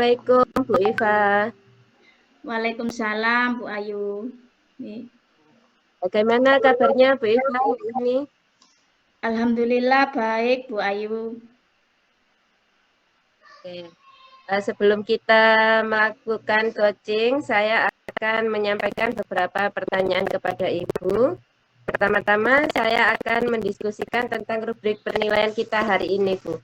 Assalamualaikum Bu Iva. Waalaikumsalam Bu Ayu. Nih. Bagaimana kabarnya Bu Iva hari ini? Alhamdulillah baik Bu Ayu. Oke. Sebelum kita melakukan coaching, saya akan menyampaikan beberapa pertanyaan kepada Ibu. Pertama-tama saya akan mendiskusikan tentang rubrik penilaian kita hari ini, Bu.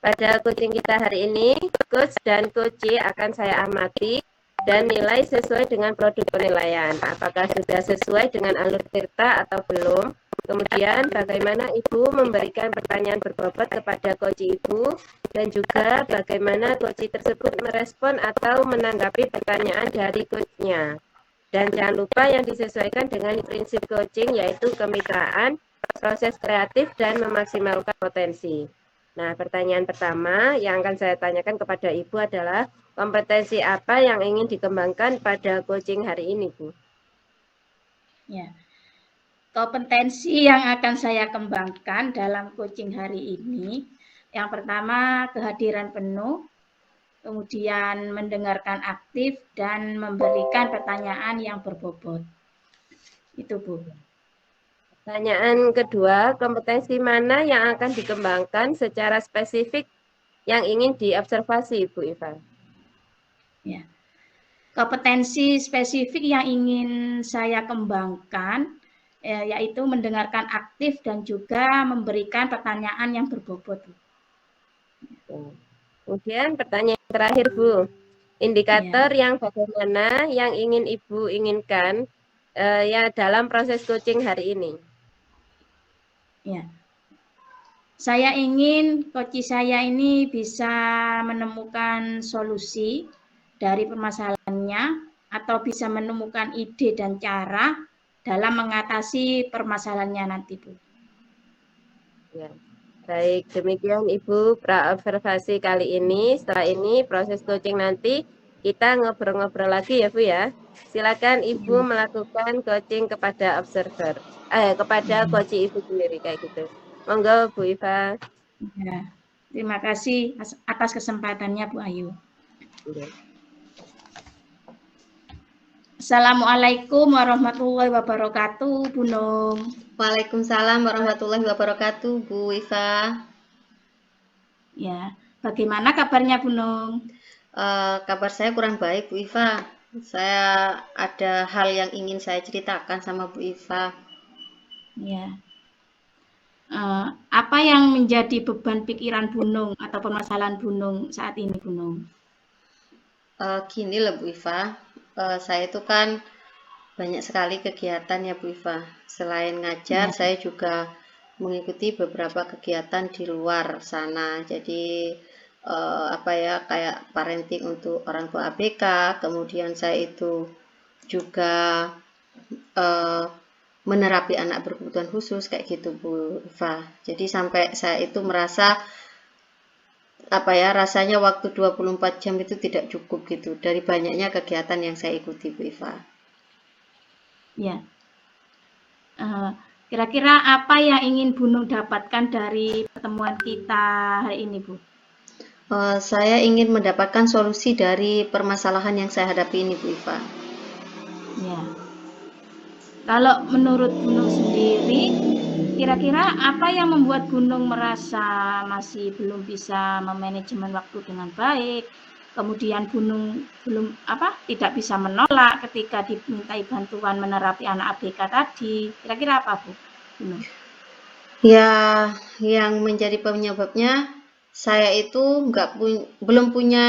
Pada coaching kita hari ini, coach dan coachee akan saya amati dan nilai sesuai dengan produk penilaian. Apakah sudah sesuai dengan alur tirta atau belum? Kemudian bagaimana Ibu memberikan pertanyaan berbobot kepada coachee Ibu dan juga bagaimana coachee tersebut merespon atau menanggapi pertanyaan dari coachnya. Dan jangan lupa yang disesuaikan dengan prinsip coaching yaitu kemitraan, proses kreatif, dan memaksimalkan potensi. Nah, pertanyaan pertama yang akan saya tanyakan kepada Ibu adalah kompetensi apa yang ingin dikembangkan pada coaching hari ini, Bu? Ya. Kompetensi yang akan saya kembangkan dalam coaching hari ini, yang pertama kehadiran penuh, kemudian mendengarkan aktif dan memberikan pertanyaan yang berbobot. Itu Bu. Pertanyaan kedua, kompetensi mana yang akan dikembangkan secara spesifik yang ingin diobservasi, Bu Iva? Ya. Kompetensi spesifik yang ingin saya kembangkan yaitu mendengarkan aktif dan juga memberikan pertanyaan yang berbobot. Kemudian pertanyaan terakhir, Bu. Indikator Ya. yang bagaimana yang ingin Ibu inginkan ya dalam proses coaching hari ini? Ya. Saya ingin coach saya ini bisa menemukan solusi dari permasalahannya atau bisa menemukan ide dan cara dalam mengatasi permasalahannya nanti, Bu. Ya. Baik, demikian Ibu praobservasi kali ini. Setelah ini proses coaching nanti kita ngobrol-ngobrol lagi ya Bu ya. Silakan Ibu Ya. melakukan coaching kepada observer, kepada coaching Ibu sendiri kayak gitu. Monggo Bu Iva. Ya. Terima kasih atas kesempatannya, Bu Ayu. Ya. Assalamualaikum warahmatullahi wabarakatuh, Bu Nung. Waalaikumsalam warahmatullahi wabarakatuh, Bu Iva. Ya, bagaimana kabarnya Bu Nung? Kabar saya kurang baik, Bu Iva. Saya ada hal yang ingin saya ceritakan sama Bu Iva. Ya. Apa yang menjadi beban pikiran Bu Nung atau permasalahan Bu Nung saat ini, Bu Nung? Gini loh Bu Iva, saya itu kan banyak sekali kegiatan ya Bu Iva. Selain ngajar, Ya. saya juga mengikuti beberapa kegiatan di luar sana. Jadi apa ya, kayak parenting untuk orang tua ABK. Kemudian saya itu juga menerapi anak berkebutuhan khusus kayak gitu Bu Iva. Jadi sampai saya itu merasa apa ya, rasanya waktu 24 jam itu tidak cukup gitu dari banyaknya kegiatan yang saya ikuti Bu Iva. Ya. Kira-kira apa yang ingin Bu Nung dapatkan dari pertemuan kita hari ini, Bu? Saya ingin mendapatkan solusi dari permasalahan yang saya hadapi ini Bu Iva. Ya. Kalau menurut Bu Nung sendiri, kira-kira apa yang membuat Bu Nung merasa masih belum bisa memanajemen waktu dengan baik? Kemudian Bu Nung tidak bisa menolak ketika dimintai bantuan menerapi anak ABK tadi. Kira-kira apa Bu Nung? Ya, yang menjadi penyebabnya saya itu belum punya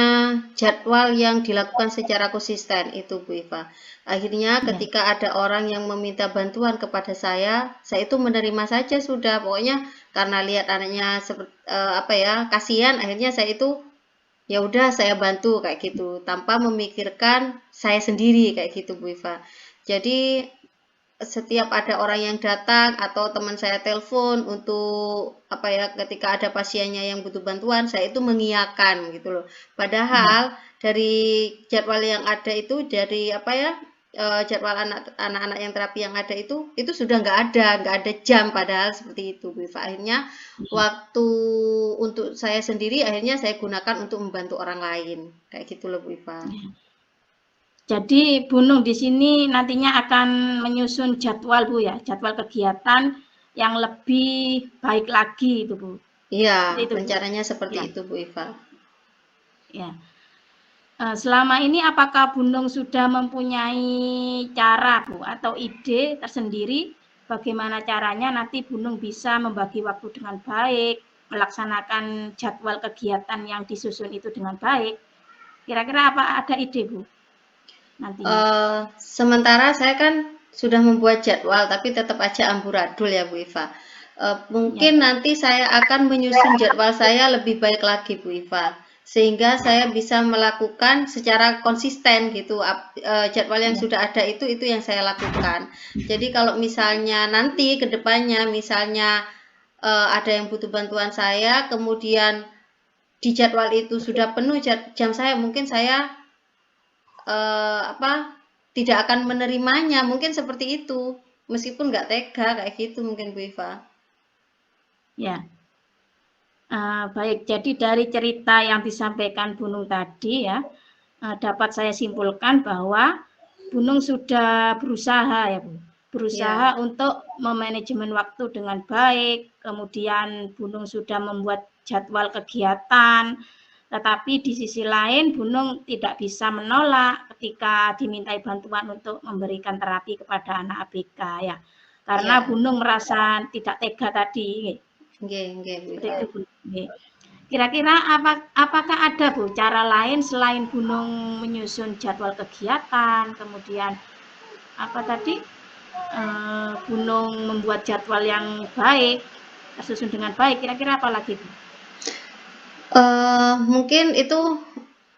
jadwal yang dilakukan secara konsisten itu Bu Iva. Akhirnya ketika ada orang yang meminta bantuan kepada saya itu menerima saja sudah. Pokoknya karena lihat anaknya kasihan, akhirnya saya itu ya udah saya bantu kayak gitu tanpa memikirkan saya sendiri kayak gitu Bu Iva. Jadi setiap ada orang yang datang atau teman saya telepon untuk ketika ada pasiennya yang butuh bantuan, saya itu mengiyakan gitu loh. Padahal dari jadwal yang ada itu dari jadwal anak-anak yang terapi yang ada itu sudah nggak ada jam padahal seperti itu Bu Iva. Akhirnya waktu untuk saya sendiri akhirnya saya gunakan untuk membantu orang lain kayak gitu loh Bu Iva. Jadi Bu Nung di sini nantinya akan menyusun jadwal Bu ya, jadwal kegiatan yang lebih baik lagi itu Bu. Iya, Itu, Bu. rencananya seperti Ya. itu Bu Iva. Ya. Selama ini apakah Bu Nung sudah mempunyai cara Bu atau ide tersendiri bagaimana caranya nanti Bu Nung bisa membagi waktu dengan baik, melaksanakan jadwal kegiatan yang disusun itu dengan baik? Kira-kira apa ada ide Bu nantinya? Sementara saya kan sudah membuat jadwal tapi tetap aja amburadul ya Bu Iva. Mungkin Ya. nanti saya akan menyusun jadwal saya lebih baik lagi Bu Iva, sehingga saya bisa melakukan secara konsisten gitu. Jadwal yang Ya. sudah ada itu yang saya lakukan. Jadi kalau misalnya nanti ke depannya misalnya ada yang butuh bantuan saya, kemudian di jadwal itu sudah penuh jam saya, mungkin saya tidak akan menerimanya, mungkin seperti itu. Meskipun nggak tega kayak gitu mungkin Bu Iva. Ya. Baik, jadi dari cerita yang disampaikan Bu Nung tadi ya, dapat saya simpulkan bahwa Bu Nung sudah berusaha ya Bu, berusaha Ya, untuk memanajemen waktu dengan baik, kemudian Bu Nung sudah membuat jadwal kegiatan, tetapi di sisi lain Bu Nung tidak bisa menolak ketika dimintai bantuan untuk memberikan terapi kepada anak ABK ya, karena ya, Bu Nung merasa tidak tega tadi. nggih Bu Seperti Iva. itu Bu. Kira-kira apakah ada Bu cara lain selain Bu Nung menyusun jadwal kegiatan, kemudian apa tadi Bu Nung membuat jadwal yang baik, tersusun dengan baik. Kira-kira apa lagi Bu? Mungkin itu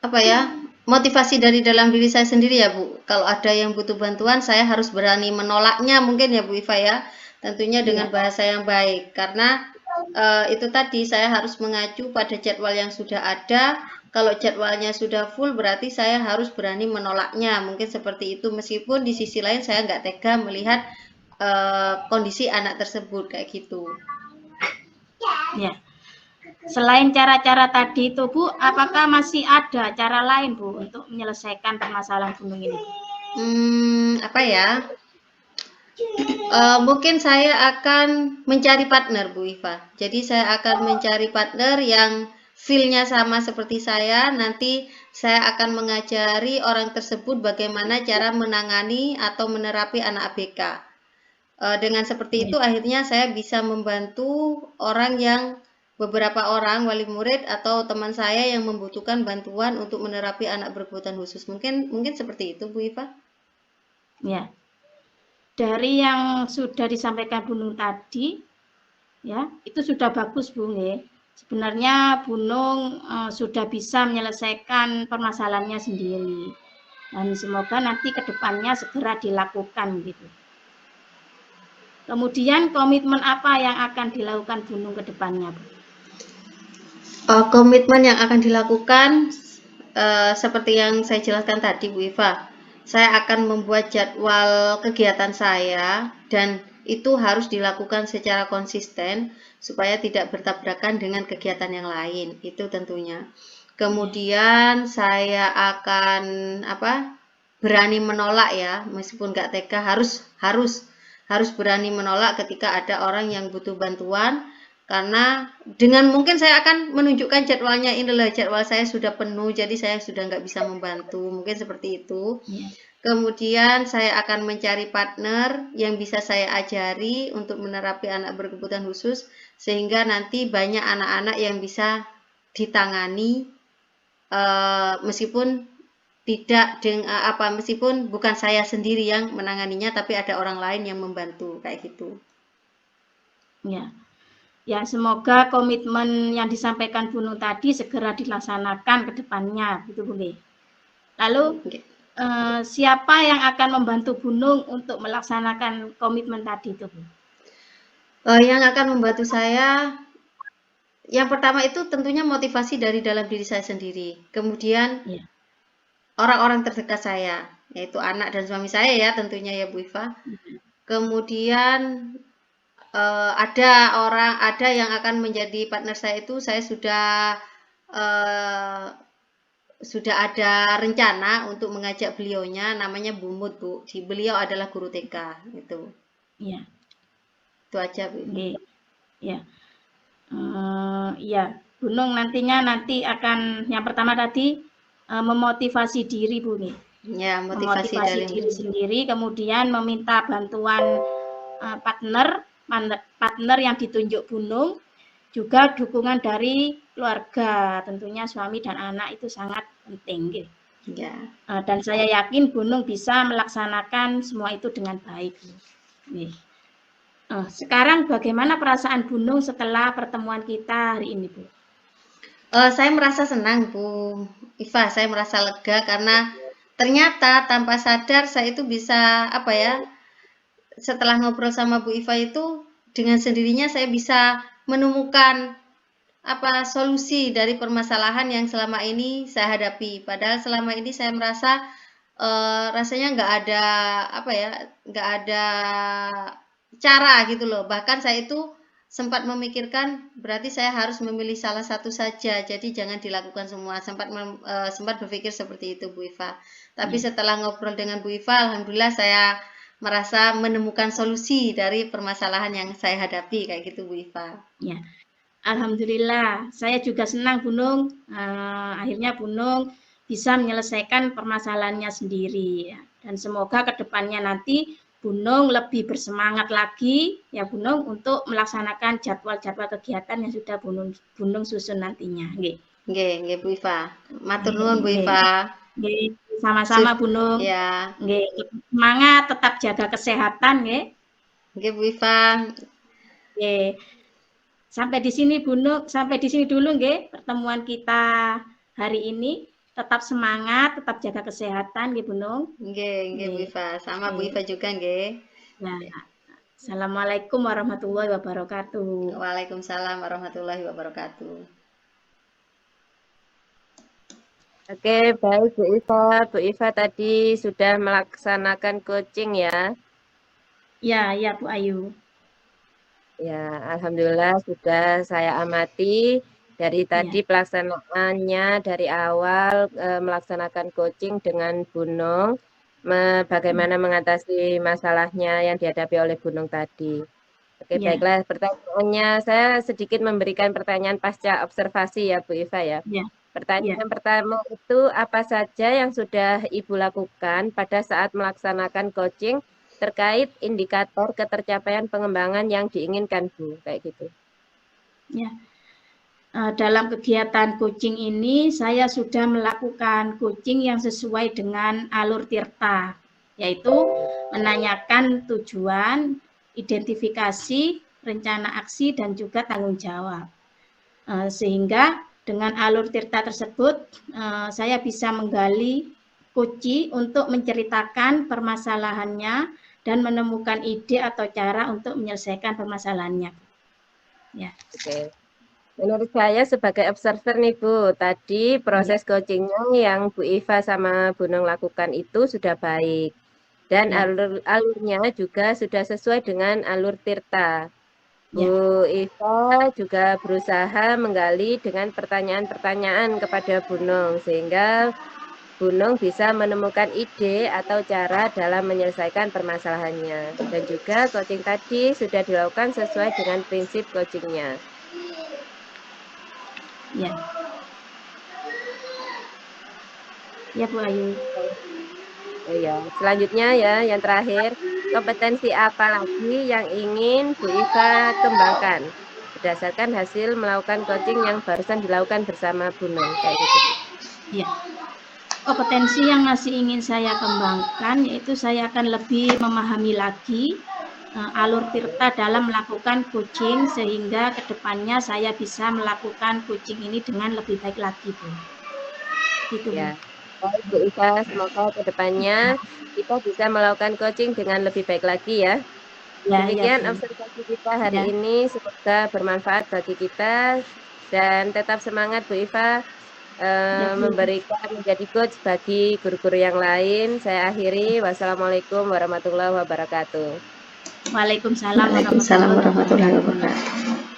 apa ya, motivasi dari dalam diri saya sendiri ya Bu. Kalau ada yang butuh bantuan, saya harus berani menolaknya mungkin ya Bu Iva ya. Tentunya dengan Iya. bahasa yang baik, karena itu tadi saya harus mengacu pada jadwal yang sudah ada. Kalau jadwalnya sudah full, berarti saya harus berani menolaknya. Mungkin seperti itu, meskipun di sisi lain saya nggak tega melihat kondisi anak tersebut kayak gitu. Ya. Selain cara-cara tadi itu Bu, apakah masih ada cara lain Bu untuk menyelesaikan permasalahan gunung ini? Apa ya? Mungkin saya akan mencari partner Bu Iva. Jadi saya akan mencari partner yang feel-nya sama seperti saya. Nanti saya akan mengajari orang tersebut bagaimana cara menangani atau menerapi anak ABK. Dengan seperti Ya. itu akhirnya saya bisa membantu orang yang beberapa orang wali murid atau teman saya yang membutuhkan bantuan untuk menerapi anak berkebutuhan khusus. Mungkin seperti itu Bu Iva. Ya. Dari yang sudah disampaikan Bu Nung tadi, ya itu sudah bagus Bu. Sebenarnya Bu Nung sudah bisa menyelesaikan permasalahannya sendiri, dan semoga nanti kedepannya segera dilakukan gitu. Kemudian komitmen apa yang akan dilakukan Bu Nung ke depannya Bu? Komitmen yang akan dilakukan seperti yang saya jelaskan tadi Bu Iva, saya akan membuat jadwal kegiatan saya dan itu harus dilakukan secara konsisten supaya tidak bertabrakan dengan kegiatan yang lain, itu tentunya. Kemudian saya akan berani menolak ya, meskipun nggak tega, harus berani menolak ketika ada orang yang butuh bantuan, karena dengan mungkin saya akan menunjukkan jadwalnya, inilah jadwal saya sudah penuh, jadi saya sudah nggak bisa membantu, mungkin seperti itu. Ya. Kemudian saya akan mencari partner yang bisa saya ajari untuk menerapi anak berkebutuhan khusus, sehingga nanti banyak anak-anak yang bisa ditangani meskipun meskipun bukan saya sendiri yang menanganinya, tapi ada orang lain yang membantu kayak gitu. Ya. Ya, semoga komitmen yang disampaikan Bu Nung tadi segera dilaksanakan ke depannya, gitu Bu. Lalu siapa yang akan membantu Bu Nung untuk melaksanakan komitmen tadi itu Bu? Yang akan membantu saya, yang pertama itu tentunya motivasi dari dalam diri saya sendiri. Kemudian Ya. orang-orang terdekat saya. yaitu anak dan suami saya ya tentunya ya Bu Iva. Kemudian ada yang akan menjadi partner saya itu saya sudah ada rencana untuk mengajak beliaunya, namanya Bumut Bu. Beliau adalah guru TK itu. Iya. Itu aja Bu. Nggih. Ya. Iya, Gunung nanti akan yang pertama tadi memotivasi diri Bu nih. Ya, motivasi Memotivasi dari diri sendiri, kemudian meminta bantuan partner yang ditunjuk Gunung, juga dukungan dari keluarga, tentunya suami dan anak itu sangat penting. Gitu. ya. Dan saya yakin Gunung bisa melaksanakan semua itu dengan baik. Nih. Sekarang bagaimana perasaan Gunung setelah pertemuan kita hari ini, Bu? Saya merasa senang Bu Iva, saya merasa lega karena ternyata tanpa sadar saya itu bisa setelah ngobrol sama Bu Iva itu dengan sendirinya saya bisa menemukan solusi dari permasalahan yang selama ini saya hadapi. Padahal selama ini saya merasa rasanya nggak ada cara gitu loh. Bahkan saya itu sempat memikirkan berarti saya harus memilih salah satu saja. Jadi jangan dilakukan semua. Sempat berpikir seperti itu Bu Iva. Tapi setelah ngobrol dengan Bu Iva, alhamdulillah saya merasa menemukan solusi dari permasalahan yang saya hadapi kayak gitu Bu Iva. Ya. Alhamdulillah, saya juga senang Gunung. Akhirnya Gunung bisa menyelesaikan permasalahannya sendiri. Ya. Dan semoga kedepannya nanti Gunung lebih bersemangat lagi ya Gunung untuk melaksanakan jadwal-jadwal kegiatan yang sudah Gunung susun nantinya. Nggih Bu Iva. Matur nuwun Bu Iva. Sama-sama Gunung. Ya. Semangat, tetap jaga kesehatan nggih. Nggih Bu Iva. Nggih. Sampai di sini dulu nggih pertemuan kita hari ini. Tetap semangat, tetap jaga kesehatan nggih Gunung. Nggih Bu Iva. Sama Bu Iva juga nggih. Ya. Assalamualaikum warahmatullahi wabarakatuh. Waalaikumsalam warahmatullahi wabarakatuh. Oke, baik Bu Iva. Bu Iva tadi sudah melaksanakan coaching ya? Ya Bu Ayu. Ya, alhamdulillah sudah saya amati dari tadi pelaksanaannya dari awal melaksanakan coaching dengan Gunung, bagaimana mengatasi masalahnya yang dihadapi oleh Gunung tadi. Oke, baiklah. Pertanyaannya, saya sedikit memberikan pertanyaan pasca observasi ya Bu Iva ya. Pertanyaan pertama itu apa saja yang sudah Ibu lakukan pada saat melaksanakan coaching terkait indikator ketercapaian pengembangan yang diinginkan Bu, kayak gitu. Ya. Dalam kegiatan coaching ini saya sudah melakukan coaching yang sesuai dengan alur Tirta, yaitu menanyakan tujuan, identifikasi, rencana aksi, dan juga tanggung jawab. Sehingga dengan alur Tirta tersebut saya bisa menggali kunci untuk menceritakan permasalahannya dan menemukan ide atau cara untuk menyelesaikan permasalahannya. Ya. Oke. Menurut saya sebagai observer nih Bu, tadi proses coachingnya yang Bu Iva sama Bu Nung lakukan itu sudah baik. Dan alurnya juga sudah sesuai dengan alur Tirta. Bu Iva juga berusaha menggali dengan pertanyaan-pertanyaan kepada Bu Nung, sehingga Bu Nung bisa menemukan ide atau cara dalam menyelesaikan permasalahannya. Dan juga coaching tadi sudah dilakukan sesuai dengan prinsip coachingnya. Ya. Ya Bu Ayu. Oh ya, selanjutnya ya, yang terakhir, kompetensi apa lagi yang ingin Bu Iva kembangkan berdasarkan hasil melakukan coaching yang barusan dilakukan bersama Bu Nung, kayak gitu. Ya. Kompetensi yang masih ingin saya kembangkan yaitu saya akan lebih memahami lagi alur Tirta dalam melakukan coaching sehingga kedepannya saya bisa melakukan coaching ini dengan lebih baik lagi Bu. Gitu Bu. Ya, baik Bu Iva, semoga kedepannya kita bisa melakukan coaching dengan lebih baik lagi ya. Demikian observasi kita hari ini, semoga bermanfaat bagi kita dan tetap semangat Bu Iva. Ya, Bu. memberikan menjadi coach bagi guru-guru yang lain. Saya akhiri. Wassalamualaikum warahmatullahi wabarakatuh. Waalaikumsalam Waalaikumsalam warahmatullahi warahmatullahi wabarakatuh. wabarakatuh.